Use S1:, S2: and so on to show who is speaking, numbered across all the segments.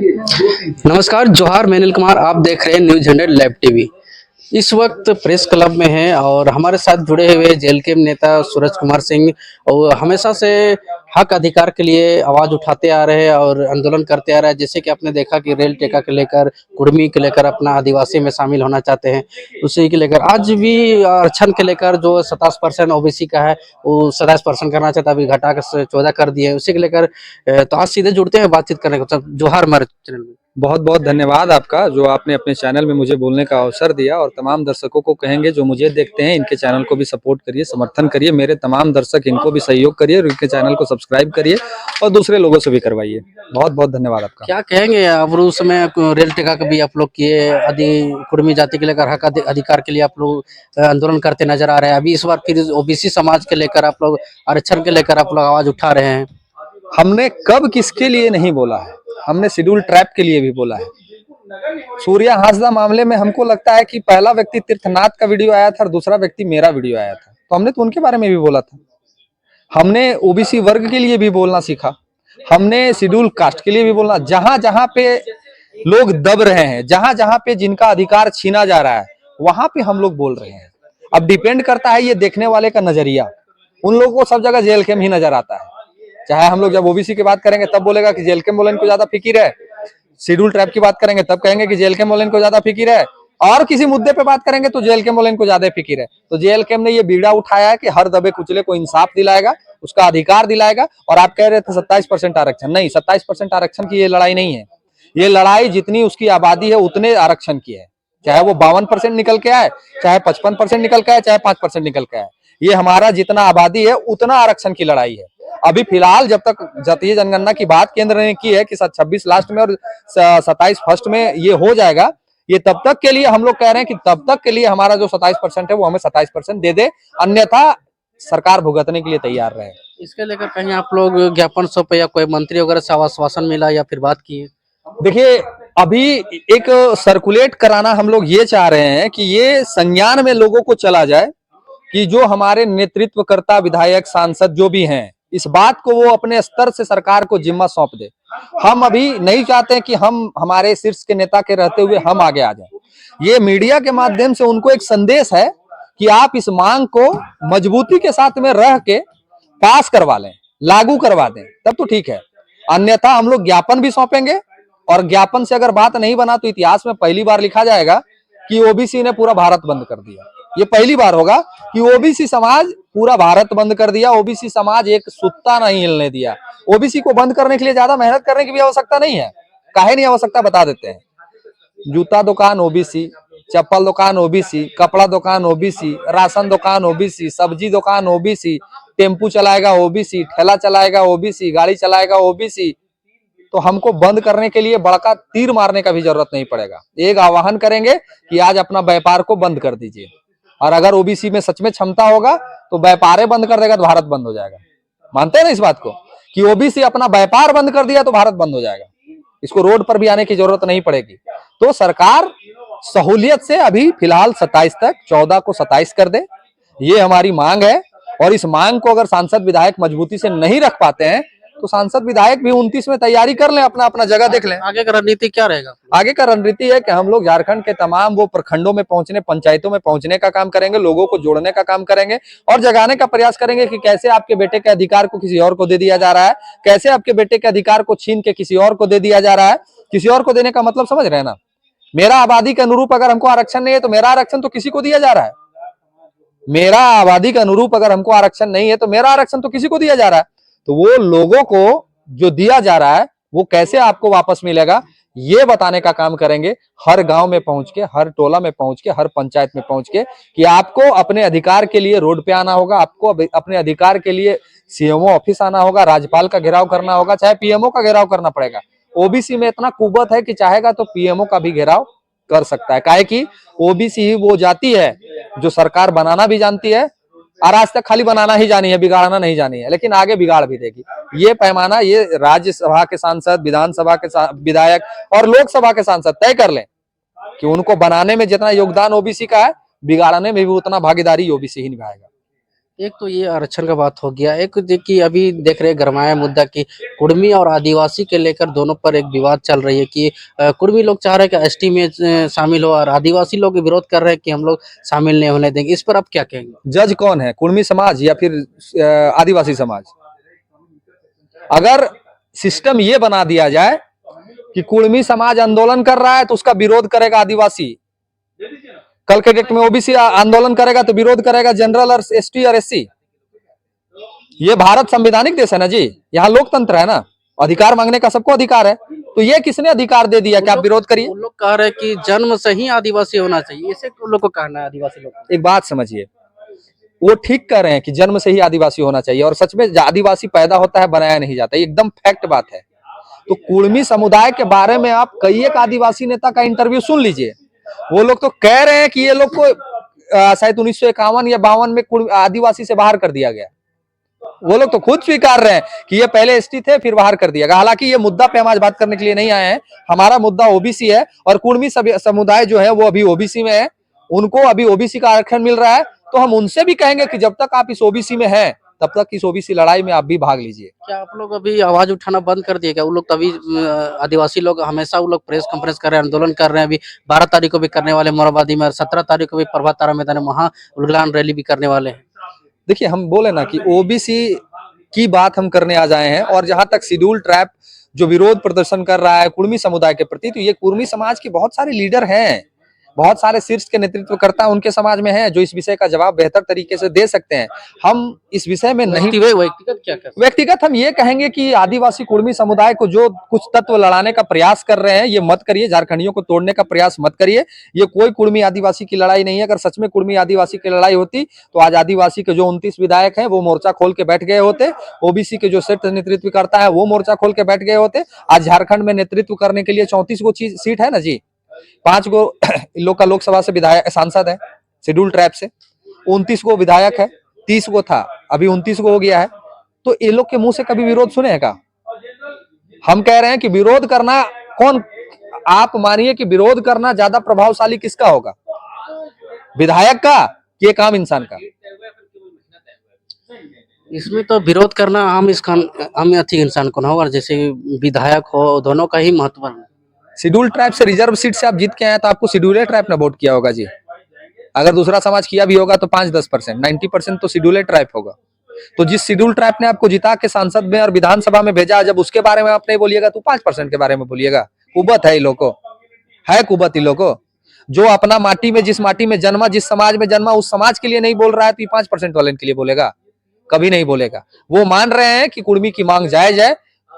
S1: नमस्कार, जोहार। मैं अनिल कुमार, आप देख रहे हैं न्यूज़ 100 लाइव टीवी। इस वक्त प्रेस क्लब में हैं और हमारे साथ जुड़े हुए जेएलके नेता सूरज कुमार सिंह और हमेशा से हक अधिकार के लिए आवाज़ उठाते आ रहे हैं और आंदोलन करते आ रहे हैं। जैसे कि आपने देखा कि रेल टेका के लेकर, कुर्मी के लेकर अपना आदिवासी में शामिल होना चाहते हैं, उसी के लेकर आज भी आरक्षण के लेकर जो 27% ओबीसी का है वो 27% करना चाहता है, अभी घटा कर 14 कर दिए, उसी को लेकर तो आज सीधे जुड़ते हैं बातचीत करने को। जोहार हमारे चैनल में।
S2: बहुत बहुत धन्यवाद आपका, जो आपने अपने चैनल में मुझे बोलने का अवसर दिया। और तमाम दर्शकों को कहेंगे जो मुझे देखते हैं, इनके चैनल को भी सपोर्ट करिए, समर्थन करिए। मेरे तमाम दर्शक, इनको भी सहयोग करिए और इनके चैनल को सब्सक्राइब करिए और दूसरे लोगों से भी करवाइए। बहुत बहुत धन्यवाद आपका।
S1: क्या कहेंगे आप? उसमें रेल टेका का भी आप लोग किए, कुर्मी जाति के लेकर हक अधिकार के लिए आप लोग आंदोलन करते नजर आ रहे हैं। अभी इस बार फिर ओबीसी समाज के लेकर आप लोग, आरक्षण के लेकर आप लोग आवाज उठा रहे हैं।
S2: हमने कब किसके लिए नहीं बोला है, हमने शेड्यूल ट्राइब के लिए भी बोला है। सूर्या हासदा मामले में हमको लगता है कि पहला व्यक्ति तीर्थनाथ का वीडियो आया था और दूसरा व्यक्ति मेरा वीडियो आया था, तो हमने तो उनके बारे में भी बोला था। हमने ओबीसी वर्ग के लिए भी बोलना सीखा, हमने शेड्यूल कास्ट के लिए भी बोलना। जहां जहां पे लोग दब रहे हैं, जहां जहां पे जिनका अधिकार छीना जा रहा है, वहां पे हम लोग बोल रहे हैं। अब डिपेंड करता है ये देखने वाले का नजरिया। उन लोगों को सब जगह जेल कैम ही नजर आता है। चाहे हम लोग जब ओबीसी की बात करेंगे तब बोलेगा कि जेल कैम वाले को ज्यादा फिक्र है, शेड्यूल ट्राइब की बात करेंगे तब कहेंगे कि जेल कैम वाले को ज्यादा फिक्र है, और किसी मुद्दे पे बात करेंगे तो जेल कैम वाले को ज्यादा फिक्र है। तो जेल कैम ने ये बीड़ा उठाया है कि हर दबे कुचले को इंसाफ दिलाएगा, उसका अधिकार दिलाएगा। और आप कह रहे थे 27% आरक्षण, नहीं, 27% आरक्षण की ये लड़ाई नहीं है। ये लड़ाई जितनी उसकी आबादी है उतने आरक्षण की है। चाहे वो 52% निकल के आए, चाहे 55% निकल के आए, चाहे 5% निकल के आए, ये हमारा जितना आबादी है उतना आरक्षण की लड़ाई है। अभी फिलहाल जब तक जातीय जनगणना की बात केंद्र ने की है कि 26 लास्ट में और 27 फर्स्ट में ये हो जाएगा, ये तब तक के लिए हम लोग कह रहे हैं कि तब तक के लिए हमारा जो 27% है वो हमें 27% दे दे, अन्यथा सरकार भुगतने के लिए तैयार रहे।
S1: इसके लेकर कहीं आप लोग ज्ञापन सौंपे या कोई मंत्री वगैरह से आश्वासन मिला या फिर बात की?
S2: देखिए, अभी एक सर्कुलेट कराना हम लोग ये चाह रहे हैं कि ये संज्ञान में लोगों को चला जाए कि जो हमारे नेतृत्वकर्ता, विधायक, सांसद जो भी हैं, इस बात को वो अपने स्तर से सरकार को जिम्मा सौंप दे। हम अभी नहीं चाहते कि हम हमारे शीर्ष के नेता के रहते हुए हम आगे आ जाएं। ये मीडिया के माध्यम से उनको एक संदेश है कि आप इस मांग को मजबूती के साथ में रह के पास करवा लें, लागू करवा दें, तब तो ठीक है। अन्यथा हम लोग ज्ञापन भी सौंपेंगे और ज्ञापन से अगर बात नहीं बना तो इतिहास में पहली बार लिखा जाएगा कि ओबीसी ने पूरा भारत बंद कर दिया। ये पहली बार होगा कि ओबीसी समाज पूरा भारत बंद कर दिया, ओबीसी समाज एक सुत्ता नहीं हिलने दिया। ओबीसी को बंद करने के लिए ज्यादा मेहनत करने की भी आवश्यकता नहीं है। काहे नहीं आवश्यकता, बता देते हैं। जूता दुकान ओबीसी, चप्पल दुकान ओबीसी, कपड़ा दुकान ओबीसी, राशन दुकान ओबीसी, सब्जी दुकान ओबीसी, टेम्पू चलाएगा ओबीसी, ठेला चलाएगा ओबीसी, गाड़ी चलाएगा ओबीसी। तो हमको बंद करने के लिए बड़का तीर मारने का भी जरूरत नहीं पड़ेगा। एक आह्वान करेंगे कि आज अपना व्यापार को बंद कर दीजिए, और अगर ओबीसी में सच में क्षमता होगा तो व्यापार बंद कर देगा तो भारत बंद हो जाएगा। मानते हैं ना इस बात को कि ओबीसी अपना व्यापार बंद कर दिया तो भारत बंद हो जाएगा, इसको रोड पर भी आने की जरूरत नहीं पड़ेगी। तो सरकार सहूलियत से अभी फिलहाल 27 तक, 14 को 27 कर दे, ये हमारी मांग है। और इस मांग को अगर सांसद विधायक मजबूती से नहीं रख पाते हैं तो सांसद विधायक भी 29 में तैयारी कर लें, अपना अपना जगह देख लें।
S1: आगे का रणनीति क्या रहेगा?
S2: आगे का रणनीति है कि हम लोग झारखंड के तमाम वो प्रखंडों में पहुंचने, पंचायतों में पहुंचने का काम करेंगे, लोगों को जोड़ने का काम करेंगे और जगाने का प्रयास करेंगे कि कैसे आपके बेटे के अधिकार को किसी और को दे दिया जा रहा है, कैसे आपके बेटे के अधिकार को छीन के किसी और को दे दिया जा रहा है। किसी और को देने का मतलब समझ रहे हैं ना, मेरा आबादी के अनुरूप अगर हमको आरक्षण नहीं है तो मेरा आरक्षण तो किसी को दिया जा रहा है। मेरा आबादी के अनुरूप अगर हमको आरक्षण नहीं है तो मेरा आरक्षण तो किसी को दिया जा रहा है। तो वो लोगों को जो दिया जा रहा है वो कैसे आपको वापस मिलेगा, ये बताने का काम करेंगे। हर गांव में पहुंच के, हर टोला में पहुंच के, हर पंचायत में पहुंच के कि आपको अपने अधिकार के लिए रोड पे आना होगा, आपको अपने अधिकार के लिए सीएमओ ऑफिस आना होगा, राज्यपाल का घेराव करना होगा, चाहे पीएमओ का घेराव करना पड़ेगा। ओबीसी में इतना कुवत है कि चाहेगा तो पीएमओ का भी घेराव कर सकता है। काहे कि ओबीसी ही वो जाति है जो सरकार बनाना भी जानती है, और आज तक खाली बनाना ही जानी है, बिगाड़ना नहीं जानी है, लेकिन आगे बिगाड़ भी देगी। ये पैमाना ये राज्यसभा के सांसद, विधानसभा के विधायक और लोकसभा के सांसद तय कर लें कि उनको बनाने में जितना योगदान ओबीसी का है, बिगाड़ने में भी उतना भागीदारी ओबीसी ही निभाएगा।
S1: एक तो ये आरक्षण का बात हो गया, एक देखिए अभी देख रहे हैं गरमाया मुद्दा कि कुर्मी और आदिवासी के लेकर दोनों पर एक विवाद चल रही है कि कुर्मी लोग चाह रहे हैं कि एसटी में शामिल हो और आदिवासी लोग विरोध कर रहे हैं कि हम लोग शामिल नहीं होने देंगे। इस पर आप क्या कहेंगे?
S2: जज कौन है, कुर्मी समाज या फिर आदिवासी समाज? अगर सिस्टम ये बना दिया जाए कि कुर्मी समाज आंदोलन कर रहा है तो उसका विरोध करेगा आदिवासी, कल के डेट में ओबीसी आंदोलन करेगा तो विरोध करेगा जनरल और एसटी और एससी। ये भारत संवैधानिक देश है ना जी, यहाँ लोकतंत्र है ना, अधिकार मांगने का सबको अधिकार है। तो ये किसने अधिकार दे दिया कि आप विरोध करिए?
S1: वो लोग कह रहे हैं कि जन्म से ही आदिवासी होना चाहिए, ऐसे उन लोग को कहना है आदिवासी लोग को।
S2: एक बात समझिए, वो ठीक कह रहे हैं कि जन्म से ही आदिवासी होना चाहिए, और सच में आदिवासी पैदा होता है, बनाया नहीं जाता, ये एकदम फैक्ट बात है। तो कुर्मी समुदाय के बारे में आप कई एक आदिवासी नेता का इंटरव्यू सुन लीजिए, वो लोग तो कह रहे हैं कि ये लोग को शायद 1951 या 52 में आदिवासी से बाहर कर दिया गया। वो लोग तो खुद स्वीकार रहे हैं कि ये पहले एसटी थे फिर बाहर कर दिया गया। हालांकि ये मुद्दा पे हम आज बात करने के लिए नहीं आए हैं, हमारा मुद्दा ओबीसी है और कुर्मी समुदाय जो है वो अभी ओबीसी में है, उनको अभी ओबीसी का आरक्षण मिल रहा है। तो हम उनसे भी कहेंगे कि जब तक आप इस ओबीसी में हैं तब तक इस ओबीसी लड़ाई में आप भी भाग लीजिए।
S1: क्या आप लोग अभी आवाज उठाना बंद कर दिए क्या? वो लोग तो अभी आदिवासी लोग हमेशा वो लोग प्रेस कॉन्फ्रेंस कर रहे हैं, आंदोलन कर रहे हैं, अभी 12 तारीख को भी करने वाले मोरहाबादी में और 17 तारीख को भी प्रभात तारा मैदान में वहाँ उलगलान रैली भी करने वाले हैं।
S2: देखिए, हम बोले ना कि ओबीसी की बात हम करने आ जाए हैं, और जहां तक शेड्यूल ट्राइब जो विरोध प्रदर्शन कर रहा है कुर्मी समुदाय के प्रति, तो ये कुर्मी समाज के बहुत सारे लीडर हैं, बहुत सारे शीर्ष के नेतृत्वकर्ता उनके समाज में हैं जो इस विषय का जवाब बेहतर तरीके से दे सकते हैं। हम इस विषय में नहीं,
S1: व्यक्तिगत क्या कर
S2: व्यक्तिगत हम ये कहेंगे कि आदिवासी कुर्मी समुदाय को जो कुछ तत्व लड़ाने का प्रयास कर रहे हैं ये मत करिए, झारखंडियों को तोड़ने का प्रयास मत करिए। ये कोई कुर्मी आदिवासी की लड़ाई नहीं है। अगर सच में कुर्मी आदिवासी की लड़ाई होती तो आज आदिवासी के जो 29 विधायक हैं वो मोर्चा खोल के बैठ गए होते, ओबीसी के जो शीर्ष नेतृत्व करता है वो मोर्चा खोल के बैठ गए होते। आज झारखंड में नेतृत्व करने के लिए 34 गो सीट है ना जी, 5 गो इन लोग का लोकसभा से विधायक सांसद है शेड्यूल ट्राइब से, 29 गो विधायक है, 30 गो था अभी 29 गो हो गया है। तो ये लोग के मुंह से कभी विरोध सुनेगा? हम कह रहे हैं कि विरोध करना कौन, आप मानिए कि विरोध करना ज्यादा प्रभावशाली किसका होगा, विधायक का कि एक आम इंसान का?
S1: इसमें तो विरोध करना आम इंसान को ना हो, और जैसे विधायक हो दोनों का ही महत्व है।
S2: शेड्यूल ट्राइब से रिजर्व सीट से आप जीत के आए तो आपको शेड्यूल ट्राइब ने वोट किया होगा जी। अगर दूसरा समाज किया भी होगा तो 5-10%, 90% तो शेड्यूल ट्राइब होगा। तो जिस शेड्यूल ट्राइब ने आपको जिता के सांसद में और विधानसभा में भेजा, जब उसके बारे में आप नहीं बोलिएगा तो 5% के बारे में बोलिएगा। कुबत है इन लोगों को, है कुबत इन लोगों को। जो अपना माटी में, जिस माटी में जन्मा, जिस समाज में जन्मा, उस समाज के लिए नहीं बोल रहा है तो 5% वाले के लिए बोलेगा? कभी नहीं बोलेगा। वो मान रहे हैं कि कुर्मी की मांग जायज है,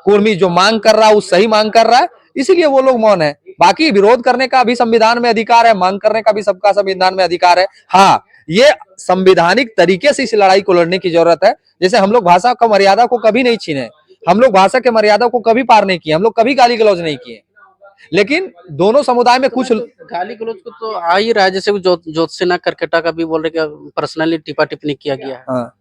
S2: कुर्मी जो मांग कर रहा है वो सही मांग कर रहा है, इसीलिए वो लोग मौन है। बाकी विरोध करने का भी संविधान में अधिकार है, मांग करने का भी सबका संविधान में अधिकार है। हाँ, ये संवैधानिक तरीके से इस लड़ाई को लड़ने की जरूरत है। जैसे हम लोग भाषा का मर्यादा को कभी नहीं छीने, हम लोग भाषा के मर्यादा को कभी पार नहीं किए, हम लोग कभी गाली गलौज नहीं किए, लेकिन दोनों समुदाय में कुछ
S1: गाली गलौज को तो आ ही रहा है, जैसे ज्योत्सना करकेटा का भी बोल रहे कि पर्सनली टिप्पा टिप्पणी किया गया है।
S2: हाँ,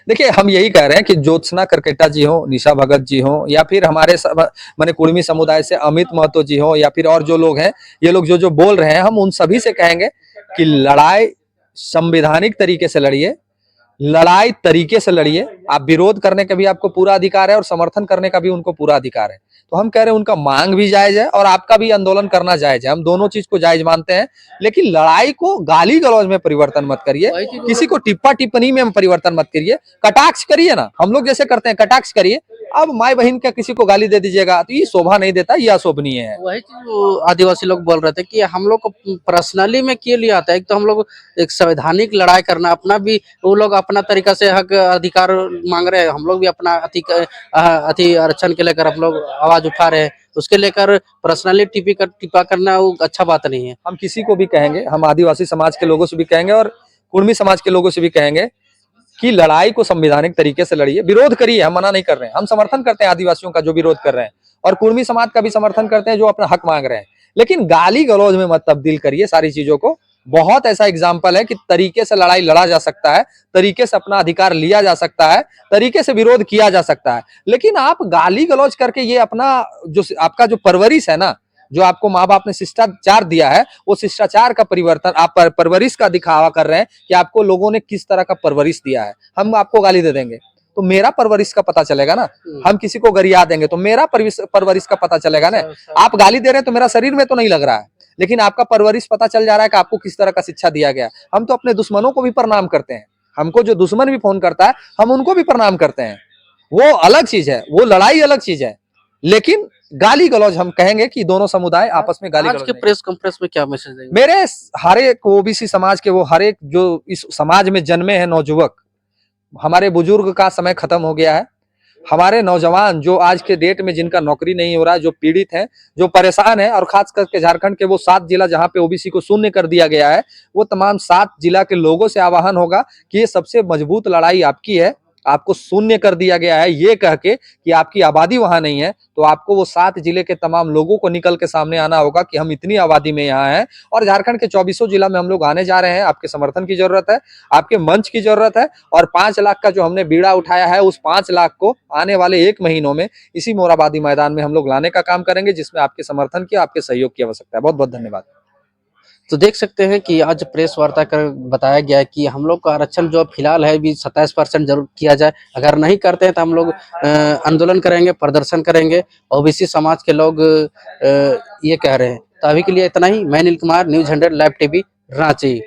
S2: देखिए हम यही कह रहे हैं कि ज्योत्सना करकेटा जी हो, निशा भगत जी हो, या फिर हमारे माने कुर्मी समुदाय से अमित महतो जी हो, या फिर और जो लोग हैं, ये लोग जो बोल रहे हैं, हम उन सभी से कहेंगे कि लड़ाई संवैधानिक तरीके से लड़िए, लड़ाई तरीके से लड़िए। आप विरोध करने का भी आपको पूरा अधिकार है और समर्थन करने का भी उनको पूरा अधिकार है। तो हम कह रहे हैं उनका मांग भी जायज है और आपका भी आंदोलन करना जायज है, हम दोनों चीज को जायज मानते हैं। लेकिन लड़ाई को गाली गलौज में परिवर्तन मत करिए, किसी को टिप्पा टिप्पणी में परिवर्तन मत करिए। कटाक्ष करिए ना, हम लोग जैसे करते हैं कटाक्ष करिए। अब माई बहन का किसी को गाली दे दीजिएगा तो ये शोभा नहीं देता, ये अशोभनीय है।
S1: वही चीज आदिवासी लोग बोल रहे थे कि हम लोग को पर्सनली में क्यों लिया आता है। एक तो हम लोग एक संवैधानिक लड़ाई करना, अपना भी वो लोग अपना तरीका से हक अधिकार मांग रहे हैं, हम लोग भी अपना अति आरक्षण के लेकर हम लोग आवाज उठा रहे हैं, उसके लेकर पर्सनली टिप्पा करना वो अच्छा बात नहीं है।
S2: हम किसी को भी कहेंगे, हम आदिवासी समाज के लोगों से भी कहेंगे और कुर्मी समाज के लोगों से भी कहेंगे कि लड़ाई को संवैधानिक तरीके से लड़िए, विरोध करिए, हम मना नहीं कर रहे हैं, हम समर्थन करते हैं आदिवासियों का जो विरोध कर रहे हैं, और कुर्मी समाज का भी समर्थन करते हैं जो अपना हक मांग रहे हैं। लेकिन गाली गलौज में मत तब्दील करिए सारी चीजों को। बहुत ऐसा एग्जाम्पल है कि तरीके से लड़ाई लड़ा जा सकता है, तरीके से अपना अधिकार लिया जा सकता है, तरीके से विरोध किया जा सकता है। लेकिन आप गाली गलौज करके ये अपना जो आपका जो परवरिश है ना, जो आपको माँ बाप ने शिष्टाचार दिया है, वो शिष्टाचार का परिवर्तन आप परवरिश का दिखावा कर रहे हैं कि आपको लोगों ने किस तरह का परवरिश दिया है। हम आपको गाली दे देंगे तो मेरा परवरिश का पता चलेगा ना, हम किसी को गरिया देंगे तो मेरा परवरिश का पता चलेगा ना। आप गाली दे रहे हैं तो मेरा शरीर में तो नहीं लग रहा है, लेकिन आपका परवरिश पता चल जा रहा है कि आपको किस तरह का शिक्षा दिया गया। हम तो अपने दुश्मनों को भी प्रणाम करते हैं, हमको जो दुश्मन भी फोन करता है हम उनको भी प्रणाम करते हैं, वो अलग चीज है, वो लड़ाई अलग चीज है। लेकिन गाली गलौज हम कहेंगे कि दोनों समुदाय आपस में गाली
S1: आज
S2: गलौज
S1: के प्रेस कॉन्फ्रेंस में क्या मैसेज देंगे?
S2: मेरे हर एक ओबीसी समाज के, वो हर एक जो इस समाज में जन्मे हैं नौजुवक, हमारे बुजुर्ग का समय खत्म हो गया है। हमारे नौजवान जो आज के डेट में जिनका नौकरी नहीं हो रहा है, जो पीड़ित हैं, जो परेशान है, और खास करके झारखंड के वो 7 जिला जहां पे ओबीसी को शून्य कर दिया गया है, वो तमाम 7 जिला के लोगों से आह्वान होगा कि ये सबसे मजबूत लड़ाई आपकी है। आपको शून्य कर दिया गया है ये कह के कि आपकी आबादी वहां नहीं है, तो आपको वो 7 जिले के तमाम लोगों को निकल के सामने आना होगा कि हम इतनी आबादी में यहाँ हैं और झारखंड के 24 जिला में हम लोग आने जा रहे हैं। आपके समर्थन की जरूरत है, आपके मंच की जरूरत है, और 5 लाख का जो हमने बीड़ा उठाया है, उस 5 लाख को आने वाले 1 महीनों में इसी मोराबादी मैदान में हम लोग लाने का काम करेंगे, जिसमें आपके समर्थन की, आपके सहयोग की आवश्यकता है। बहुत बहुत धन्यवाद।
S1: तो देख सकते हैं कि आज प्रेस वार्ता कर बताया गया है कि हम लोग का आरक्षण जो फिलहाल है भी 27% जरूर किया जाए, अगर नहीं करते हैं तो हम लोग आंदोलन करेंगे, प्रदर्शन करेंगे। ओबीसी समाज के लोग ये कह रहे हैं। तो अभी के लिए इतना ही। मैं Neel Kumar, news 100 live TV, Ranchi.